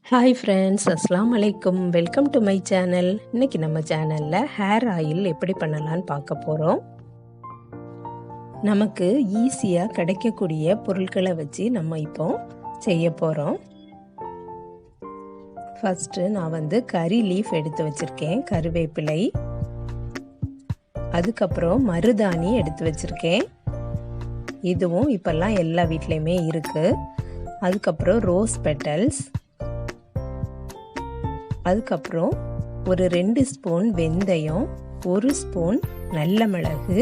Hi friends, அஸ்ஸலாமு அலைக்கும். Welcome to my channel. இன்னைக்கு நம்ம சேனலில் ஹேர் ஆயில் எப்படி பண்ணலான்னு பார்க்க போகிறோம். நமக்கு ஈஸியாக கிடைக்கக்கூடிய பொருட்களை வச்சு நம்ம இப்போ செய்ய போகிறோம். ஃபஸ்ட்டு நான் கறி லீஃப் எடுத்து வச்சுருக்கேன், கருவேப்பிலை. அதுக்கப்புறம் மருதாணி எடுத்து வச்சுருக்கேன். இதுவும் இப்போல்லாம் எல்லா வீட்லேயுமே இருக்குது. அதுக்கப்புறம் ரோஸ் பெட்டல்ஸ். அதுக்கப்புறம் ஒரு 2 ஸ்பூன் வெந்தயம், 1 ஸ்பூன் நல்ல மிளகு,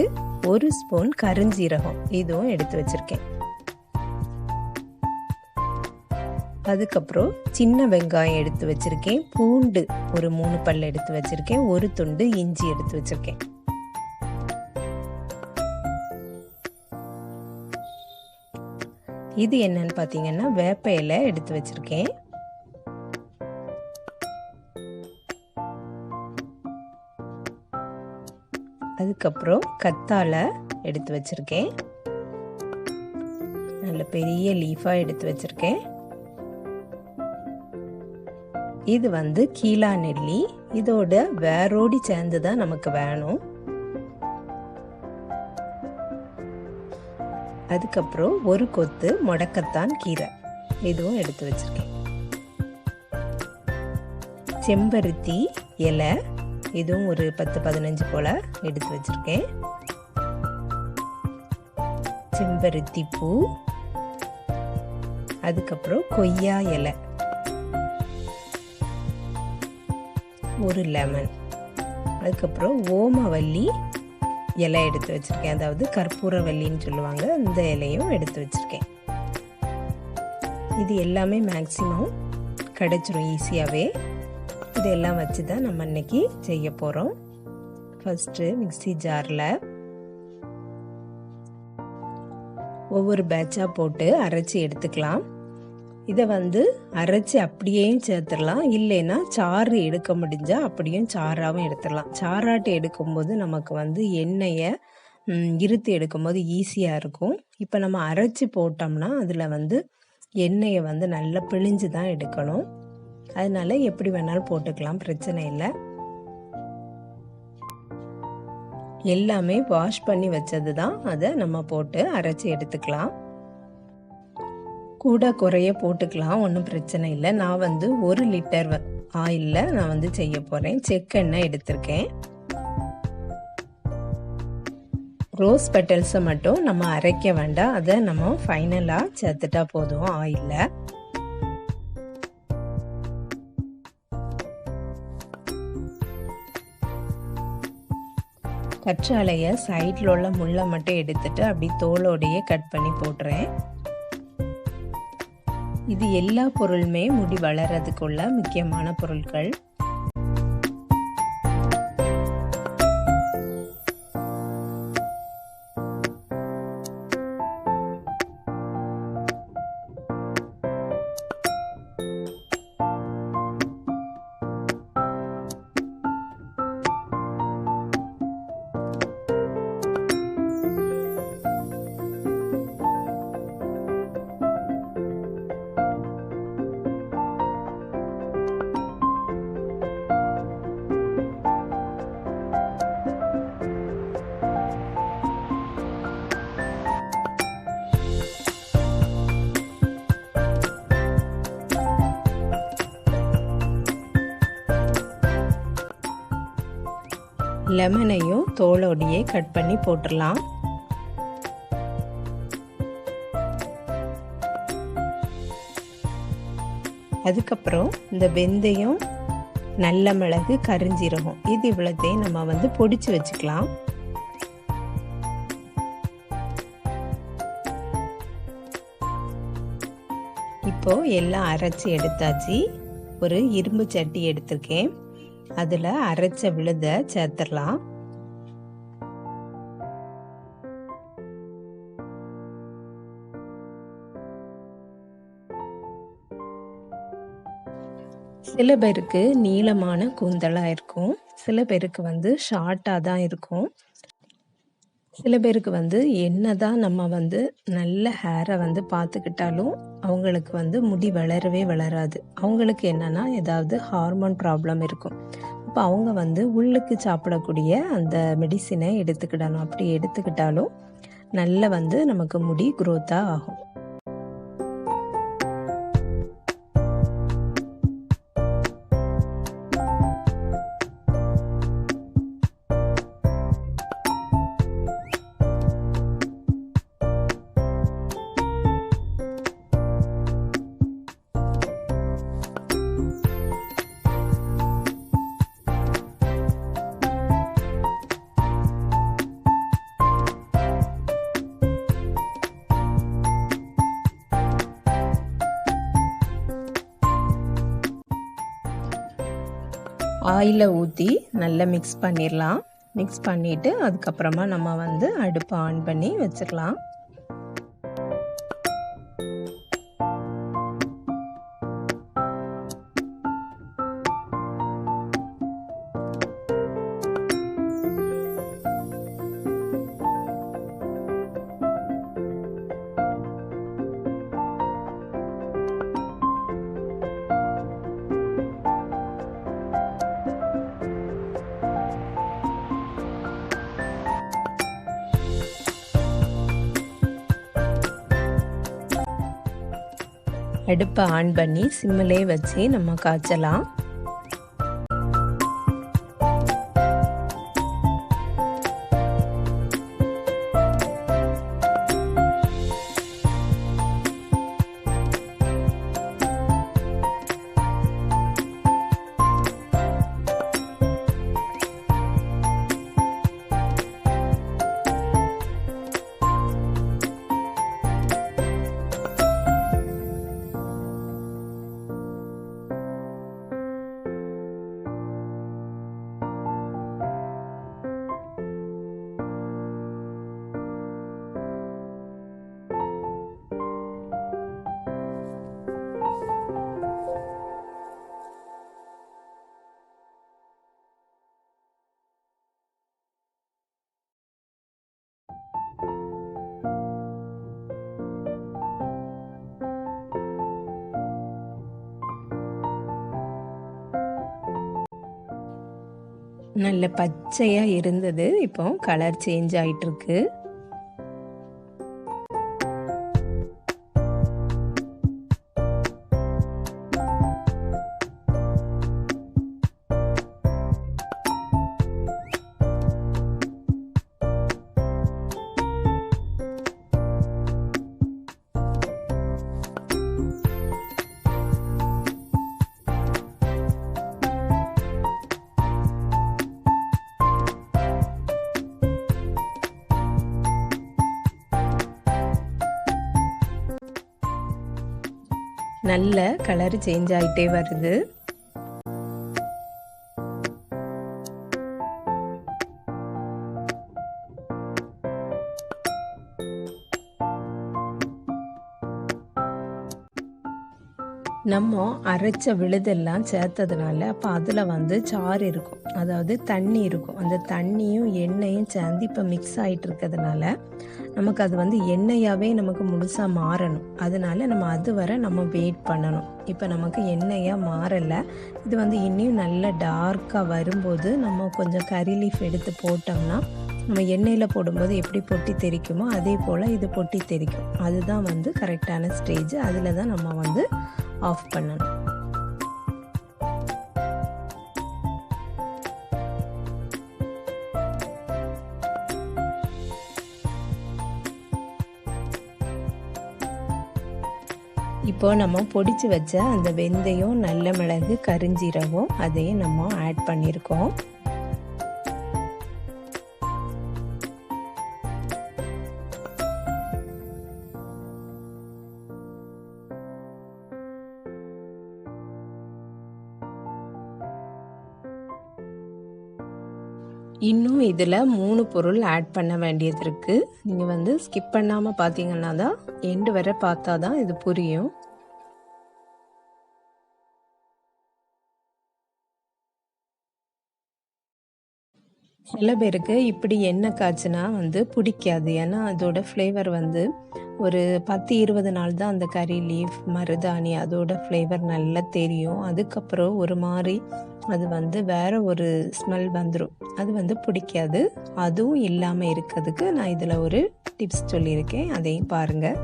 1 ஸ்பூன் கருஞ்சீரகம் இதுவும் எடுத்து வச்சிருக்கேன். அதுக்கப்புறம் சின்ன வெங்காயம் எடுத்து வச்சிருக்கேன், பூண்டு ஒரு 3 பல் எடுத்து வச்சிருக்கேன், 1 துண்டு இஞ்சி எடுத்து வச்சிருக்கேன். இது என்னன்னு பார்த்தீங்கன்னா வேப்ப இலை எடுத்து வச்சிருக்கேன். அதுக்கப்புறம் கத்தாழை எடுத்து வச்சிருக்கேன், நல்ல பெரிய லீஃபாக எடுத்து வச்சிருக்கேன். இது கீழா நெல்லி, இதோட வேரோடி சேர்ந்து தான் நமக்கு வேணும். அதுக்கப்புறம் ஒரு கொத்து முடக்கத்தான் கீரை இதுவும் எடுத்து வச்சிருக்கேன். செம்பருத்தி இலை இதுவும் ஒரு 10-15 போல எடுத்து வச்சிருக்கேன். செம்பருத்தி பூ, அதுக்கப்புறம் கொய்யா இலை, ஒரு லெமன், அதுக்கப்புறம் ஓமவல்லி இலை எடுத்து வச்சிருக்கேன், அதாவது கற்பூரவல்லின்னு சொல்லுவாங்க, இந்த இலையும் எடுத்து வச்சிருக்கேன். இது எல்லாமே மேக்சிமம் கிடைச்சிரும் ஈஸியாகவே. இதெல்லாம் வச்சு தான் நம்ம இன்னைக்கு செய்ய போகிறோம். ஃபஸ்ட்டு மிக்ஸி ஜாரில் ஒவ்வொரு பேட்சாக போட்டு அரைச்சி எடுத்துக்கலாம். இதை அரைச்சி அப்படியேயும் சேர்த்துடலாம், இல்லைன்னா சாறு எடுக்க முடிஞ்சால் அப்படியும் சாறாகவும் எடுத்துடலாம். சாறாட்டு எடுக்கும்போது நமக்கு எண்ணெயை இருத்து எடுக்கும்போது ஈஸியாக இருக்கும். இப்போ நம்ம அரைச்சி போட்டோம்னா அதில் எண்ணெயை நல்லா பிழிஞ்சு தான் எடுக்கணும். அதனால எப்படி வேணாலும் போட்டுக்கலாம், பிரச்சனை இல்லை. எல்லாமே வாஷ் பண்ணி வச்சது தான், அதை நம்ம போட்டு அரைச்சி எடுத்துக்கலாம். கூட குறைய போட்டுக்கலாம், ஒன்றும் பிரச்சனை இல்லை. நான் 1 லிட்டர் ஆயிலில் நான் செய்ய போகிறேன். செக்கெண்ணெய் எடுத்திருக்கேன். ரோஸ் பெட்டல்ஸை மட்டும் நம்ம அரைக்க வேண்டாம், அதை நம்ம ஃபைனலாக சேர்த்துட்டா போதும் ஆயிலில். கற்றாழையை சைடில் உள்ள முள்ளை மட்டும் எடுத்துட்டு அப்படி தோலோடையே கட் பண்ணி போட்டுறேன். இது எல்லா பொருளுமே முடி வளர்றதுக்குள்ள முக்கியமான பொருட்கள். லெமனையும் தோலோடையே கட் பண்ணி போட்டுடலாம். அதுக்கப்புறம் இந்த வெந்தயம், நல்ல மிளகு, கருஞ்சீரகம் இது இவ்வளோத்தையும் நம்ம பொடிச்சு வச்சுக்கலாம். இப்போ எல்லாம் அரைச்சி எடுத்தாச்சு. ஒரு இரும்பு சட்டி எடுத்திருக்கேன், அதில் அரைச்ச விழுத சேர்த்துடலாம். சில பேருக்கு நீளமான கூந்தலாக இருக்கும், சில பேருக்கு ஷார்ட்டாக தான் இருக்கும். சில பேருக்கு வந்து என்னதான் நம்ம வந்து நல்ல ஹேரை வந்து பார்த்துக்கிட்டாலும் அவங்களுக்கு வந்து முடி வளரவே வளராது. அவங்களுக்கு என்னன்னா ஏதாவது ஹார்மோன் ப்ராப்ளம் இருக்கும். அப்போ அவங்க வந்து உள்ளுக்கு சாப்பிடக்கூடிய அந்த மெடிசினை எடுத்துக்கிடணும். அப்படி எடுத்துக்கிட்டாலும் நல்ல வந்து நமக்கு முடி க்ரோத்தாக ஆகும். ஆயிலை ஊற்றி நல்லா மிக்ஸ் பண்ணிடலாம். மிக்ஸ் பண்ணிவிட்டு அதுக்கப்புறமா நம்ம வந்து அடுப்பை ஆன் பண்ணி வச்சுக்கலாம். அடுப்பை ஆன் பண்ணி சிம்மிலே வச்சு நம்ம காய்ச்சலாம். நல்ல பச்சையாக இருந்தது, இப்போ கலர் சேஞ்ச் ஆகிட்டுருக்கு. நல்ல கலர் சேஞ்ச் ஆகிட்டே வருது. நம்ம அரைச்ச விழுதெல்லாம் சேர்த்ததுனால அப்போ அதில் வந்து சாறு இருக்கும், அதாவது தண்ணி இருக்கும். அந்த தண்ணியும் எண்ணெயும் சேர்ந்து இப்போ மிக்ஸ் ஆகிட்டு இருக்கிறதுனால நமக்கு அது வந்து எண்ணெயாகவே நமக்கு முழுசாக மாறணும். அதனால நம்ம அது வரை நம்ம வெயிட் பண்ணணும். இப்போ நமக்கு எண்ணெயாக மாறலை. இது வந்து இன்னும் நல்ல டார்க்காக வரும்போது நம்ம கொஞ்சம் கறி லீஃப் எடுத்து போட்டோம்னா நம்ம எண்ணெயில் போடும்போது எப்படி பொட்டி தெரிக்குமோ அதே போல் இது பொட்டி தெரிக்கும். அதுதான் வந்து கரெக்டான ஸ்டேஜ். அதில் தான் நம்ம வந்து ஆஃப் பண்ணணும். இப்போ நம்ம பொடிச்சு வச்ச அந்த வெந்தயம், நல்ல மிளகு, கருஞ்சீரகம் அதையும் நம்ம ஆட் பண்ணியிருக்கோம். இன்னும் இதில் 3 பொருள் ஆட் பண்ண வேண்டியது இருக்குது. நீங்கள் வந்து ஸ்கிப் பண்ணாமல் பார்த்தீங்கன்னா தான் எண்டு வரை பார்த்தா தான் இது புரியும். சில பேருக்கு இப்படி எண்ணெய் காய்ச்சினா வந்து பிடிக்காது. ஏன்னா அதோட ஃப்ளேவர் வந்து ஒரு 10-20 நாள் தான் அந்த கறி லீஃப் மருதாணி அதோட ஃப்ளேவர் நல்லா தெரியும். அதுக்கப்புறம் ஒரு மாதிரி அது வந்து வேற ஒரு ஸ்மெல் வந்துடும். அது வந்து பிடிக்காது. அதுவும் இல்லாமல் இருக்கிறதுக்கு நான் இதில் ஒரு டிப்ஸ் சொல்லியிருக்கேன், அதையும் பாருங்கள்.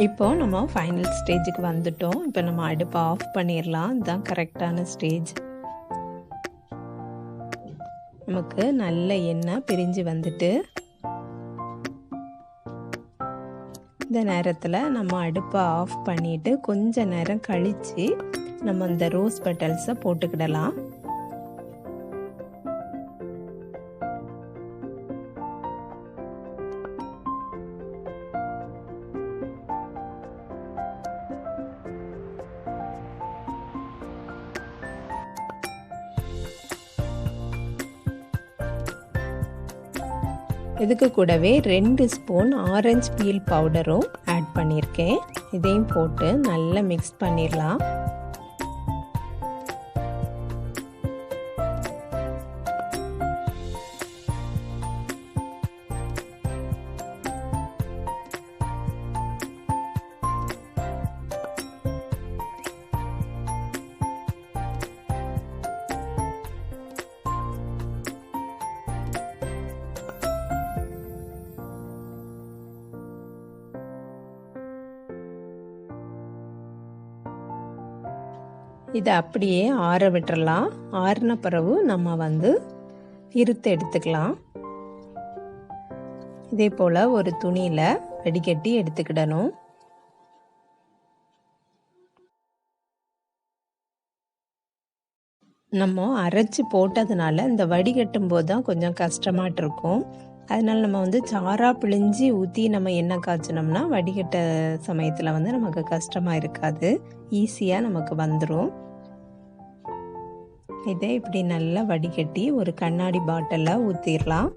இப்போ நம்ம ஃபைனல் ஸ்டேஜுக்கு வந்துட்டோம். இப்போ நம்ம அடுப்பை ஆஃப் பண்ணிடலாம். இதுதான் கரெக்டான ஸ்டேஜ். நமக்கு நல்ல எண்ணெய் பிரிஞ்சு வந்துட்டு இந்த நேரத்தில் நம்ம அடுப்பை ஆஃப் பண்ணிவிட்டு கொஞ்ச நேரம் கழித்து நம்ம இந்த ரோஸ் பெட்டல்ஸை போட்டுக்கிடலாம். இதுக்கு கூடவே 2 ஸ்பூன் ஆரஞ்சு பீல் பவுடரும் ஆட் பண்ணியிருக்கேன். இதையும் போட்டு நல்லா மிக்ஸ் பண்ணிடலாம். இதை அப்படியே ஆற விட்டுறலாம். ஆறின பிறகு நம்ம வந்து இருத்து எடுத்துக்கலாம். இதே போல் ஒரு துணியில் வடிகட்டி எடுத்துக்கிடணும். நம்ம அரைச்சி போட்டதுனால இந்த வடிகட்டும் போது தான் கொஞ்சம் கஷ்டமாட்டு இருக்கும். அதனால் நம்ம வந்து சாராக பிழிஞ்சி ஊற்றி நம்ம எண்ணெய் காய்ச்சினோம்னா வடிகட்ட சமயத்தில் வந்து நமக்கு கஷ்டமாக இருக்காது, ஈஸியாக நமக்கு வந்துடும். இதை இப்படி நல்லா வடிகட்டி ஒரு கண்ணாடி பாட்டிலில் ஊற்றிடலாம்.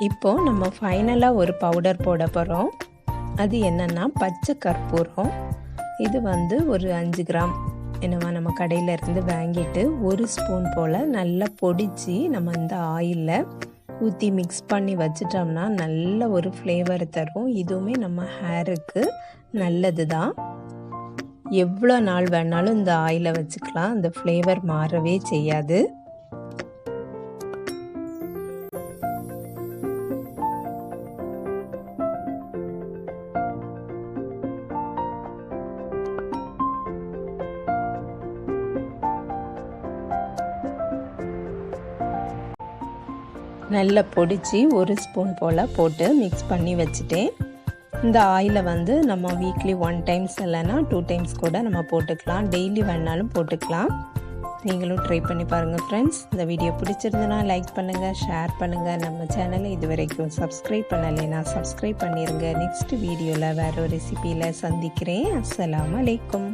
இப்போ நம்ம ஃபைனலாக ஒரு பவுடர் போட போகிறோம். அது என்னென்னா பச்சை கற்பூரம். இது வந்து ஒரு 5 கிராம் என்னவா நம்ம கடையில் இருந்து வாங்கிட்டு 1 ஸ்பூன் போல் நல்லா பொடிச்சு நம்ம இந்த ஆயிலில் ஊற்றி மிக்ஸ் பண்ணி வச்சிட்டோம்னா நல்ல ஒரு ஃப்ளேவர் தரும். இதுவுமே நம்ம ஹேருக்கு நல்லது தான். எவ்வளோ நாள் வேணாலும் இந்த ஆயிலை வச்சுக்கலாம், அந்த ஃப்ளேவர் மாறவே செய்யாது. நல்லா பொடிச்சு 1 ஸ்பூன் போல் போட்டு மிக்ஸ் பண்ணி வச்சுட்டேன். இந்த ஆயிலை வந்து நம்ம வீக்லி 1 டைம்ஸ் இல்லைன்னா 2 டைம்ஸ் கூட நம்ம போட்டுக்கலாம். டெய்லி வேணாலும் போட்டுக்கலாம். நீங்களும் ட்ரை பண்ணி பாருங்கள் ஃப்ரெண்ட்ஸ். இந்த வீடியோ பிடிச்சிருந்தனா லைக் பண்ணுங்கள், ஷேர் பண்ணுங்கள். நம்ம சேனலை இது வரைக்கும் சப்ஸ்கிரைப் பண்ணலைன்னா சப்ஸ்கிரைப் பண்ணிடுங்க. நெக்ஸ்ட் வீடியோவில் வேறு ஒரு ரெசிபியில் சந்திக்கிறேன். அஸ்ஸலாமு அலைக்கும்.